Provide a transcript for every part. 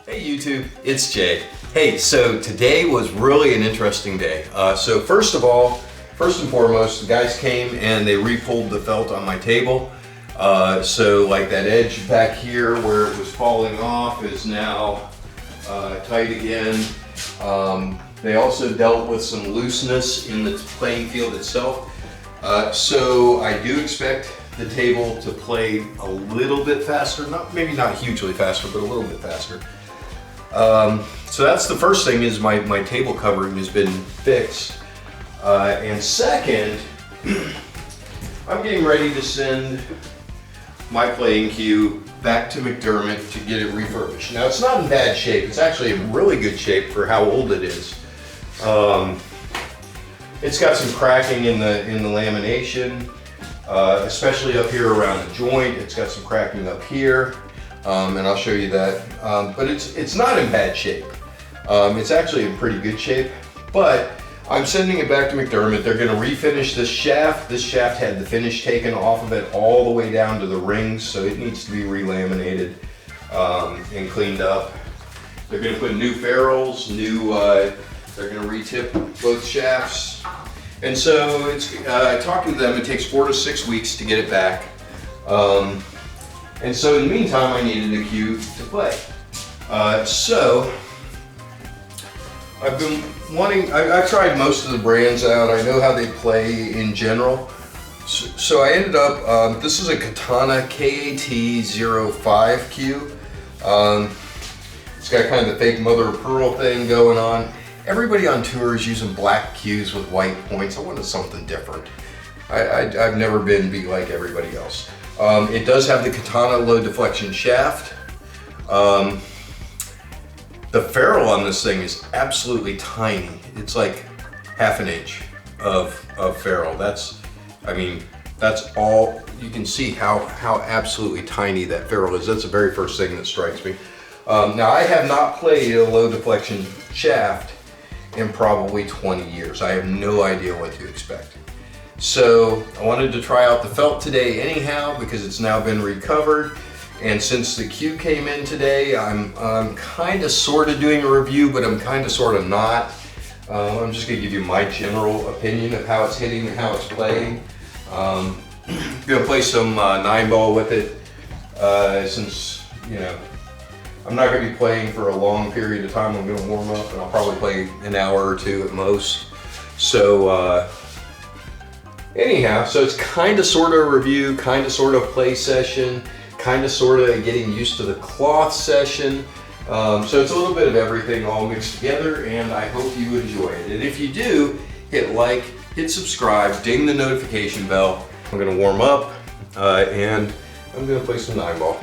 Hey YouTube, it's Jay. Hey, so today was really an interesting day. So first and foremost, the guys came and they re-pulled the felt on my table. So like that edge back here where it was falling off is now tight again. They also dealt with some looseness in the playing field itself. So I do expect the table to play a little bit faster, maybe not hugely faster, but a little bit faster. So that's the first thing, is my table covering has been fixed. And second, I'm getting ready to send my playing cue back to McDermott to get it refurbished. Now it's not in bad shape, it's actually in really good shape for how old it is. It's got some cracking in the lamination, especially up here around the joint. It's got some cracking up here, and I'll show you that. But it's not in bad shape. It's actually in pretty good shape, but I'm sending it back to McDermott. They're gonna refinish this shaft. This shaft had the finish taken off of it all the way down to the rings, so it needs to be relaminated and cleaned up. They're gonna put new ferrules, they're gonna re-tip both shafts. And so talking to them, it takes 4 to 6 weeks to get it back. And so in the meantime, I needed a cue to play. So I've been wanting, I've tried most of the brands out. I know how they play in general. So I ended up, this is a Katana KAT05 cue. It's got kind of the fake mother of pearl thing going on. Everybody on tour is using black cues with white points. I wanted something different. I've never been be like everybody else. It does have the Katana low deflection shaft. The ferrule on this thing is absolutely tiny. It's like half an inch of ferrule. That's all. You can see how absolutely tiny that ferrule is. That's the very first thing that strikes me. Now I have not played a low deflection shaft in probably 20 years. I have no idea what to expect. So I wanted to try out the felt today anyhow, because it's now been recovered. And since the cue came in today, I'm kind of sort of doing a review, but I'm kind of sort of not. I'm just gonna give you my general opinion of how it's hitting and how it's playing. I'm gonna play some 9-ball with it, since, you know, I'm not going to be playing for a long period of time. I'm going to warm up, and I'll probably play an hour or two at most. So anyhow, so it's kind of sort of a review, kind of sort of play session, kind of sort of getting used to the cloth session. So it's a little bit of everything all mixed together, and I hope you enjoy it. And if you do, hit like, hit subscribe, ding the notification bell. I'm going to warm up, and I'm going to play some 9-ball.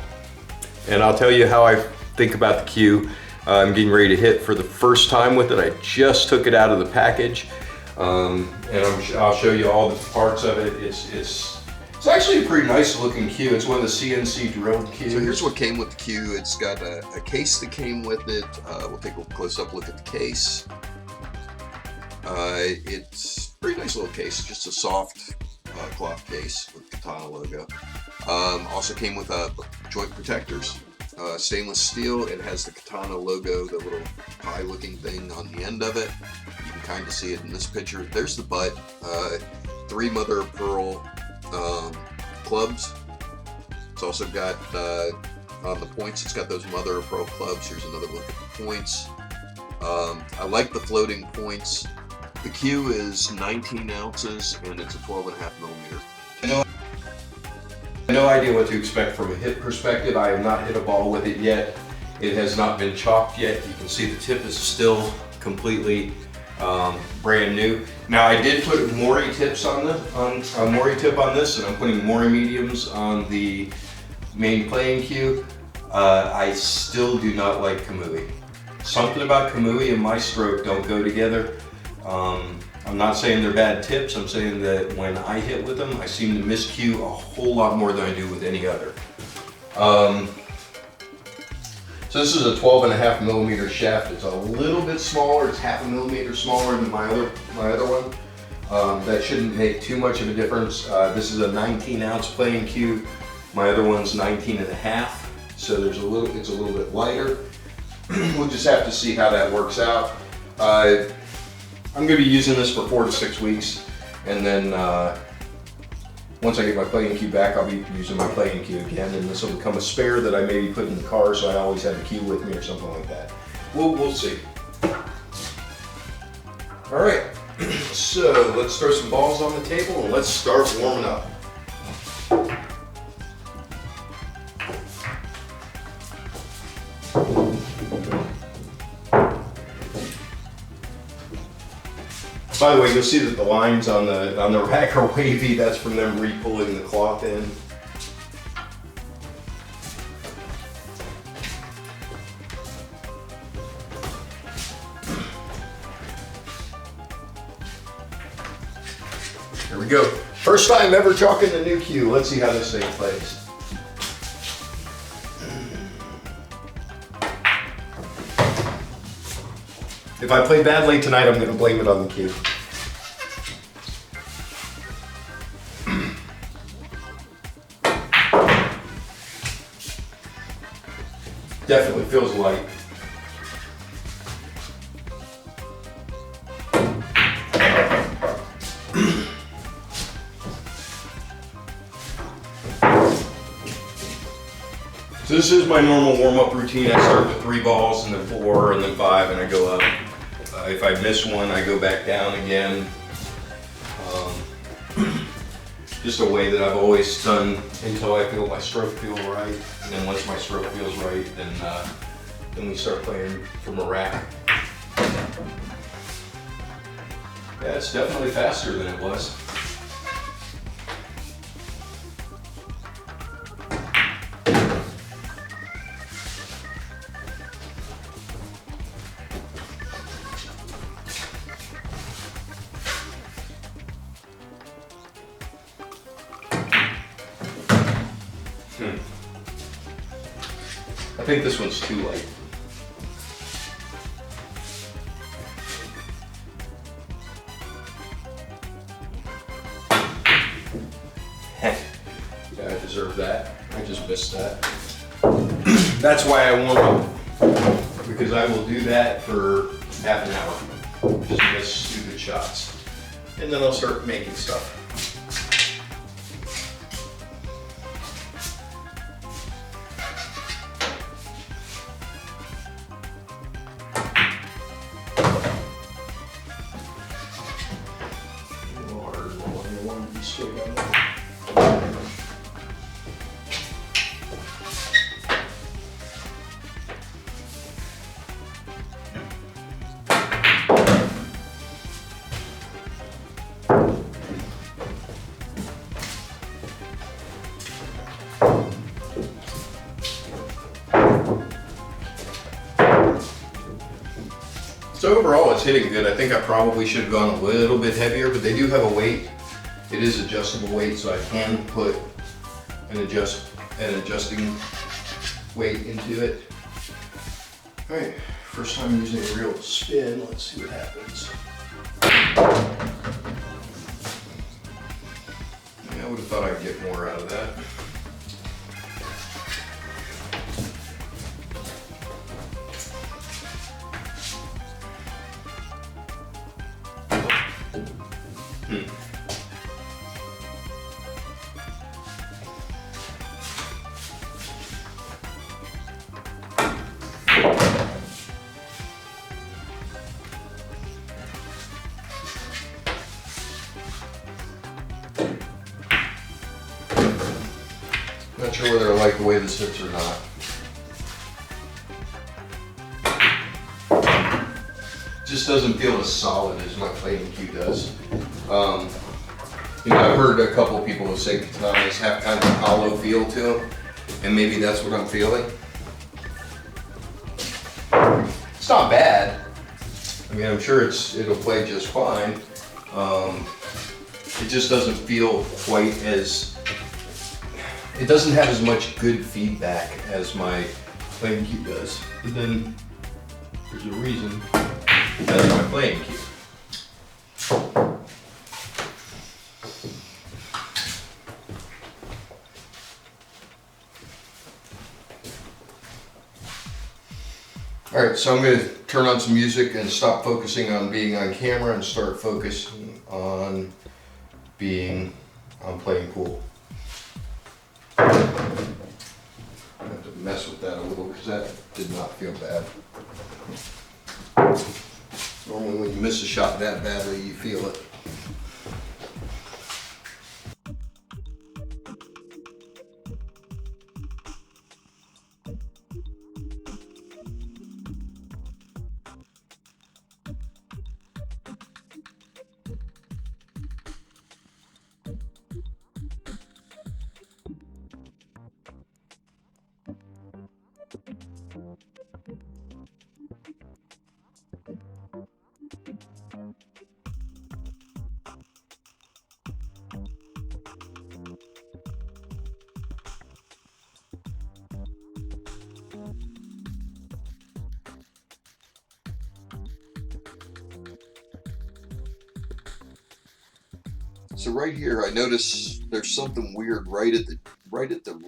And I'll tell you how I think about the cue. I'm getting ready to hit for the first time with it. I just took it out of the package, and I'll show you all the parts of it. It's actually a pretty nice looking cue. It's one of the CNC drilled cues. So here's what came with the cue. It's got a case that came with it. We'll take a close up look at the case. It's a pretty nice little case, just a soft cloth case with the Katana logo. Also came with joint protectors. Stainless steel. It has the Katana logo, the little pie looking thing on the end of it. You can kind of see it in this picture. There's the butt. 3 mother of pearl clubs. It's also got on the points, it's got those mother of pearl clubs. Here's another look at the points. I like the floating points. The cue is 19 ounces and it's a 12.5 millimeter. No idea what to expect from a hit perspective. I have not hit a ball with it yet. It has not been chalked yet. You can see the tip is still completely brand new. Now I did put Mori tips on this, Mori tip on this, and I'm putting Mori mediums on the main playing cue. I still do not like Kamui. Something about Kamui and my stroke don't go together. I'm not saying they're bad tips. I'm saying that when I hit with them, I seem to miscue a whole lot more than I do with any other. So this is a 12.5 millimeter shaft. It's a little bit smaller. It's half a millimeter smaller than my other one. That shouldn't make too much of a difference. This is a 19 ounce playing cue. My other one's 19.5. So it's a little bit lighter. we'll just have to see how that works out. I'm going to be using this for 4 to 6 weeks, and then once I get my playing cue back, I'll be using my playing cue again, and this will become a spare that I maybe put in the car so I always have a cue with me or something like that. We'll see. All right, so let's throw some balls on the table and let's start warming up. By the way, you'll see that the lines on the rack are wavy. That's from them re-pulling the cloth in. Here we go. First time ever chalking the new cue. Let's see how this thing plays. If I play badly tonight, I'm going to blame it on the cue. Definitely feels light. So this is my normal warm-up routine. I start with 3 balls and then 4 and then 5 and I go up. If I miss one, I go back down again. Just a way that I've always done until I feel my stroke feel right. And then once my stroke feels right, then we start playing from a rack. Yeah, it's definitely faster than it was. I think this one's too light. Yeah, I deserve that. I just missed that. That's why I warm up, because I will do that for half an hour. Just miss stupid shots. And then I'll start making stuff. So overall, it's hitting good. I think I probably should have gone a little bit heavier, but they do have a weight. It is adjustable weight, so I can put an adjusting weight into it. All right, first time using a real spin. Let's see what happens. Yeah, I would have thought I'd get more out of that. Not sure whether I like the way this hits or not. Just doesn't feel as solid as my playing cue does. You know, I've heard a couple of people who say katanas have kind of a hollow feel to them, and maybe that's what I'm feeling. It's not bad. I mean, I'm sure it'll play just fine. It just doesn't feel quite as. It doesn't have as much good feedback as my playing cue does. But then there's a reason that's my playing cue. All right, so I'm going to turn on some music and stop focusing on being on camera and start focusing on playing pool. I have to mess with that a little because that did not feel bad. Normally when you miss a shot that badly, you feel it. So right here, I notice there's something weird right at the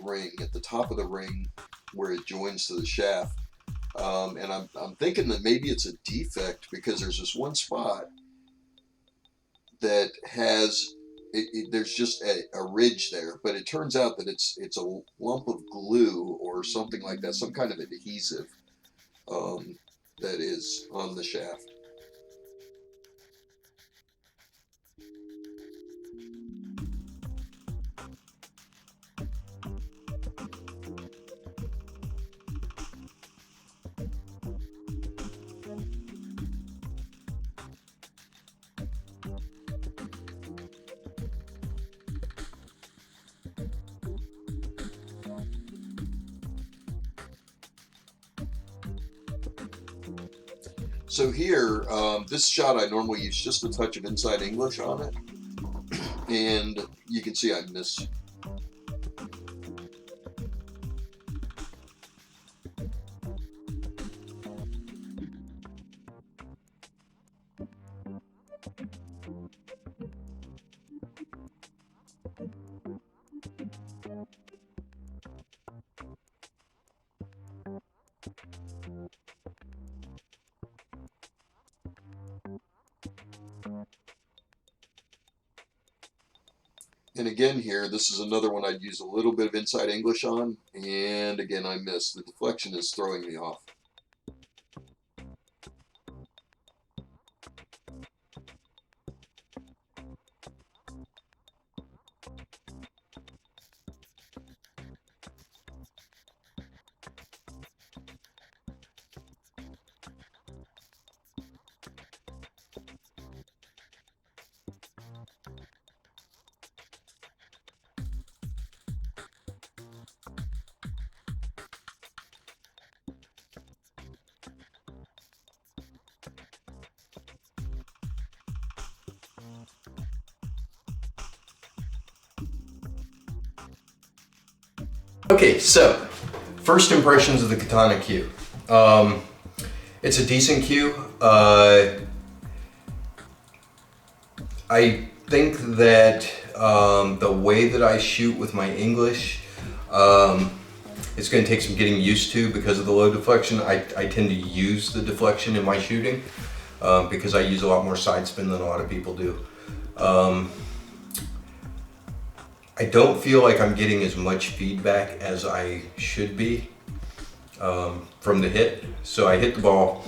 ring, at the top of the ring, where it joins to the shaft. And I'm thinking that maybe it's a defect because there's this one spot that has there's just a ridge there, but it turns out that it's a lump of glue or something like that, some kind of adhesive that is on the shaft. So here, this shot I normally use just a touch of inside English on it, and you can see I miss. And again here, this is another one I'd use a little bit of inside English on, and again I miss. The deflection is throwing me off. Okay, so first impressions of the Katana Q. It's a decent Q. I think that the way that I shoot with my English, it's going to take some getting used to because of the low deflection. I tend to use the deflection in my shooting because I use a lot more side spin than a lot of people do. I don't feel like I'm getting as much feedback as I should be from the hit. So I hit the ball,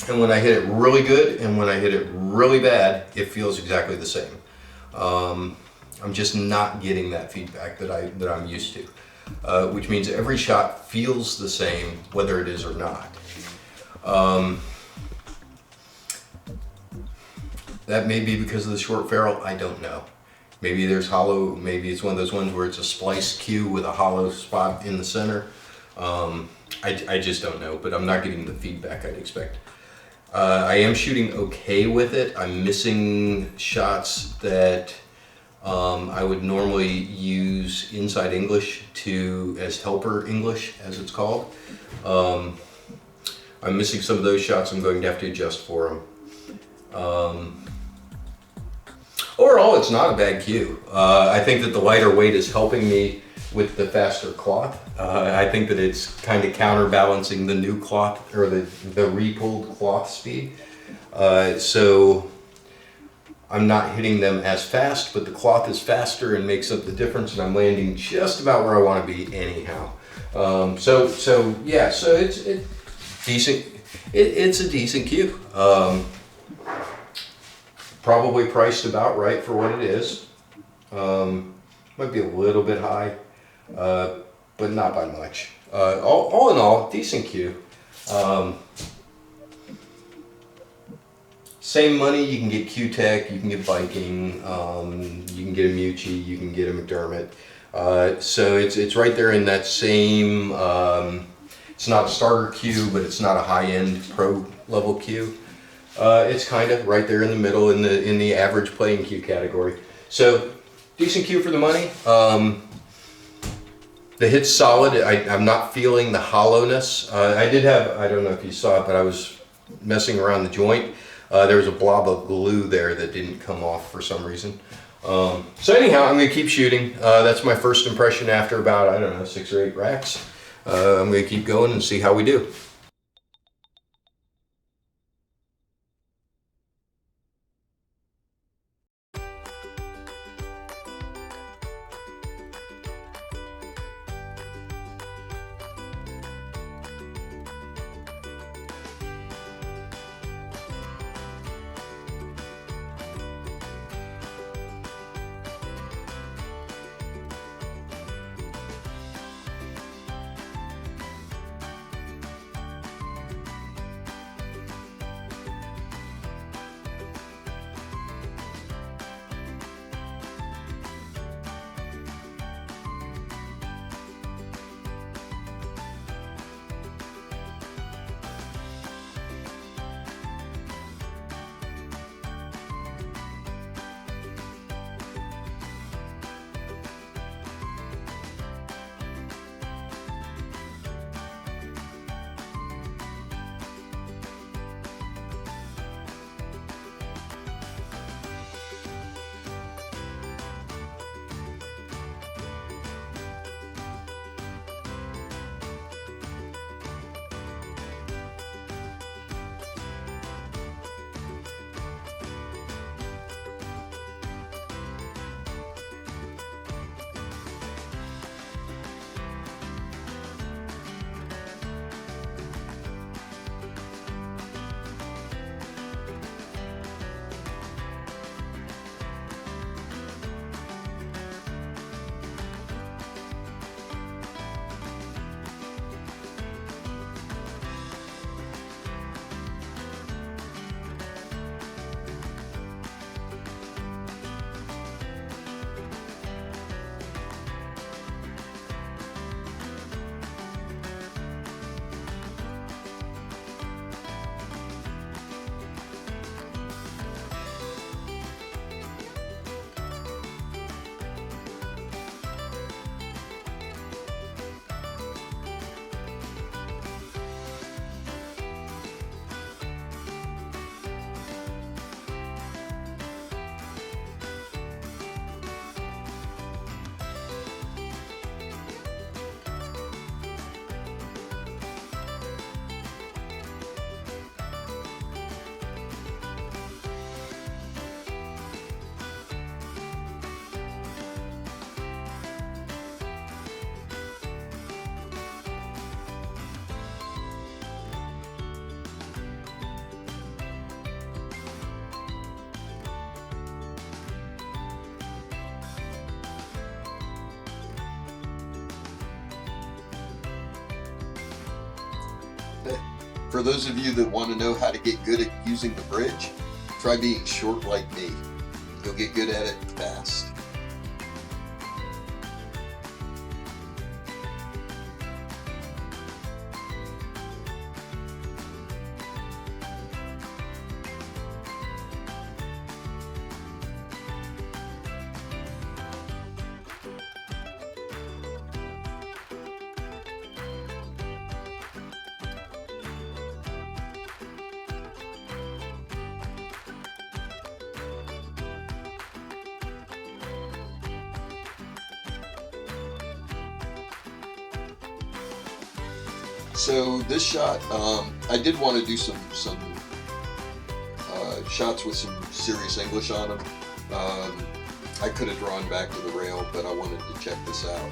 and when I hit it really good and when I hit it really bad, it feels exactly the same. I'm just not getting that feedback that I'm used to, which means every shot feels the same whether it is or not. That may be because of the short ferrule, I don't know. Maybe there's hollow, maybe it's one of those ones where it's a spliced Q with a hollow spot in the center. I just don't know, but I'm not getting the feedback I'd expect. I am shooting okay with it. I'm missing shots that I would normally use inside English as helper English, as it's called. I'm missing some of those shots. I'm going to have to adjust for them. Overall, it's not a bad cue. I think that the lighter weight is helping me with the faster cloth. I think that it's kind of counterbalancing the new cloth, or the re-pulled cloth speed. So I'm not hitting them as fast, but the cloth is faster and makes up the difference, and I'm landing just about where I want to be anyhow. So yeah, so it's decent. It's a decent cue. Probably priced about right for what it is. Might be a little bit high, but not by much. All in all, decent cue. Same money, you can get Q-Tech, you can get Viking, you can get a Mucci, you can get a McDermott. So it's right there in that same, it's not a starter cue, but it's not a high-end pro level cue. It's kind of right there in the middle in the average playing cue category. So decent cue for the money. The hit's solid. I'm not feeling the hollowness. I did have, I don't know if you saw it, but I was messing around the joint. There was a blob of glue there that didn't come off for some reason. So anyhow, I'm going to keep shooting. That's my first impression after about, I don't know, 6 or 8 racks. I'm going to keep going and see how we do. For those of you that want to know how to get good at using the bridge, try being short like me. You'll get good at it fast. So this shot, I did want to do some shots with some serious English on them. I could have drawn back to the rail, but I wanted to check this out.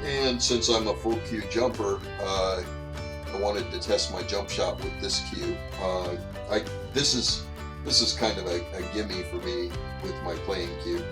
And since I'm a full cue jumper, I wanted to test my jump shot with this cue. This is kind of a gimme for me with my playing cue.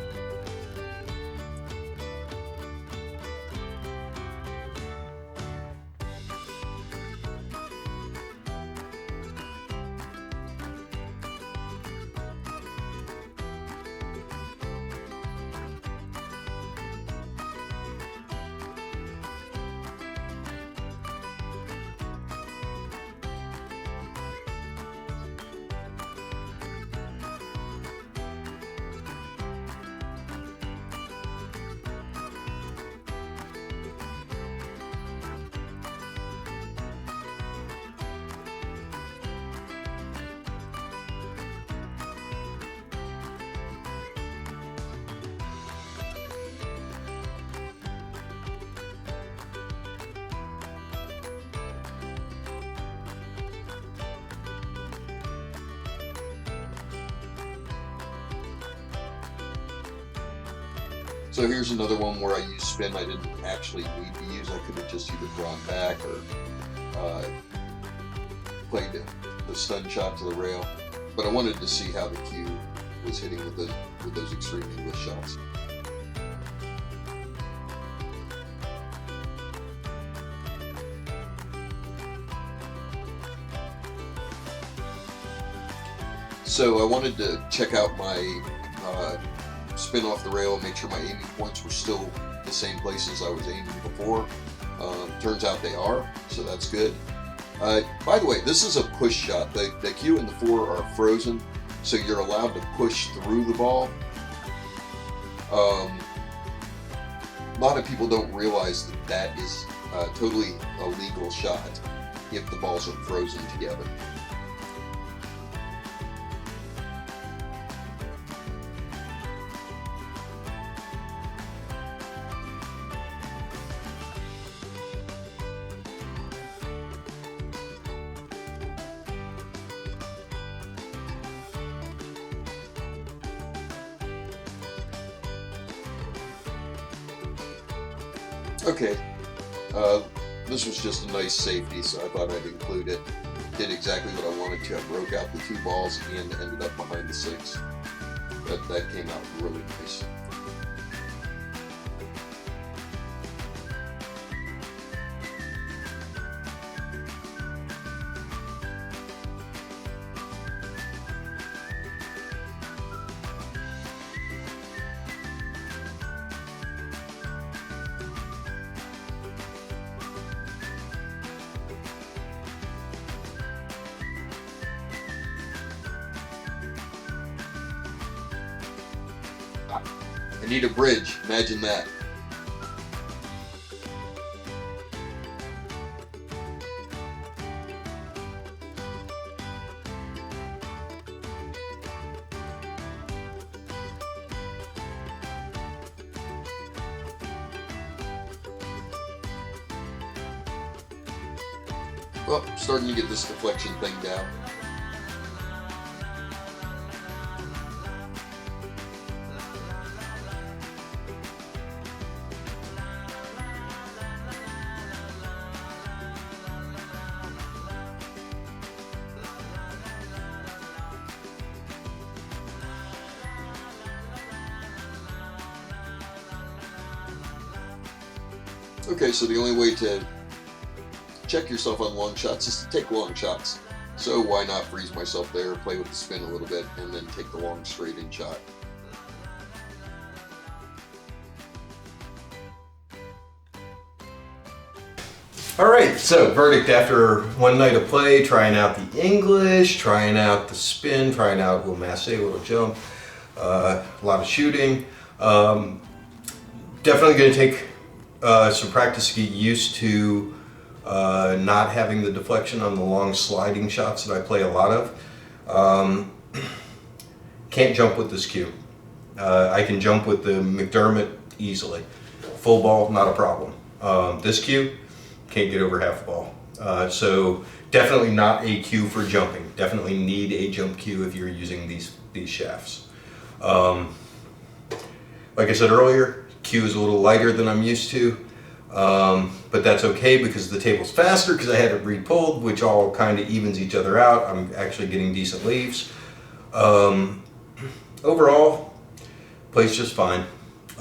So here's another one where I used spin I didn't actually need to use. I could have just either drawn back or played the stun shot to the rail. But I wanted to see how the cue was hitting with those extreme English shots. So I wanted to check out my spin off the rail and make sure my aiming points were still the same places I was aiming before. Turns out they are, so that's good. By the way, this is a push shot. The cue and the 4 are frozen, so you're allowed to push through the ball. A lot of people don't realize that that is totally a legal shot if the balls are frozen together. Okay, this was just a nice safety, so I thought I'd include it. Did exactly what I wanted to. I broke out the 2 balls and ended up behind the 6. That came out really nice. I need a bridge, imagine that. Well, starting to get this deflection thing down. Okay, so the only way to check yourself on long shots is to take long shots. So why not freeze myself there, play with the spin a little bit, and then take the long straight in shot. Alright, so verdict after one night of play, trying out the English, trying out the spin, trying out a little masse, a little jump, a lot of shooting. Definitely going to take some practice to get used to not having the deflection on the long sliding shots that I play a lot of. Can't jump with this cue. I can jump with the McDermott easily. Full ball, not a problem. This cue, can't get over half ball. So definitely not a cue for jumping. Definitely need a jump cue if you're using these shafts. Like I said earlier, cue is a little lighter than I'm used to, but that's okay because the table's faster because I had it re-pulled, which all kind of evens each other out. I'm actually getting decent leaves. Overall, plays just fine. If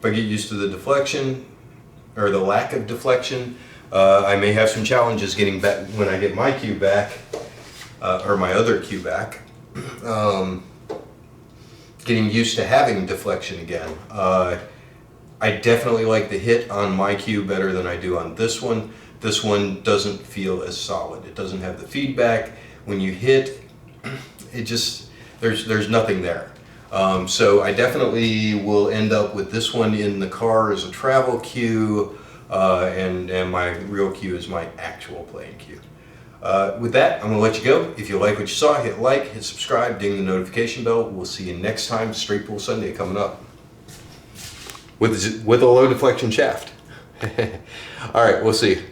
I get used to the deflection or the lack of deflection, I may have some challenges getting back when I get my cue back, or my other cue back. Getting used to having deflection again. I definitely like the hit on my cue better than I do on this one. This one doesn't feel as solid. It doesn't have the feedback. When you hit, it just, there's nothing there. So I definitely will end up with this one in the car as a travel cue, and my real cue is my actual playing cue. With that, I'm going to let you go. If you like what you saw, hit like, hit subscribe, ding the notification bell. We'll see you next time. Straight Pull Sunday coming up. With a low deflection shaft. All right, we'll see you.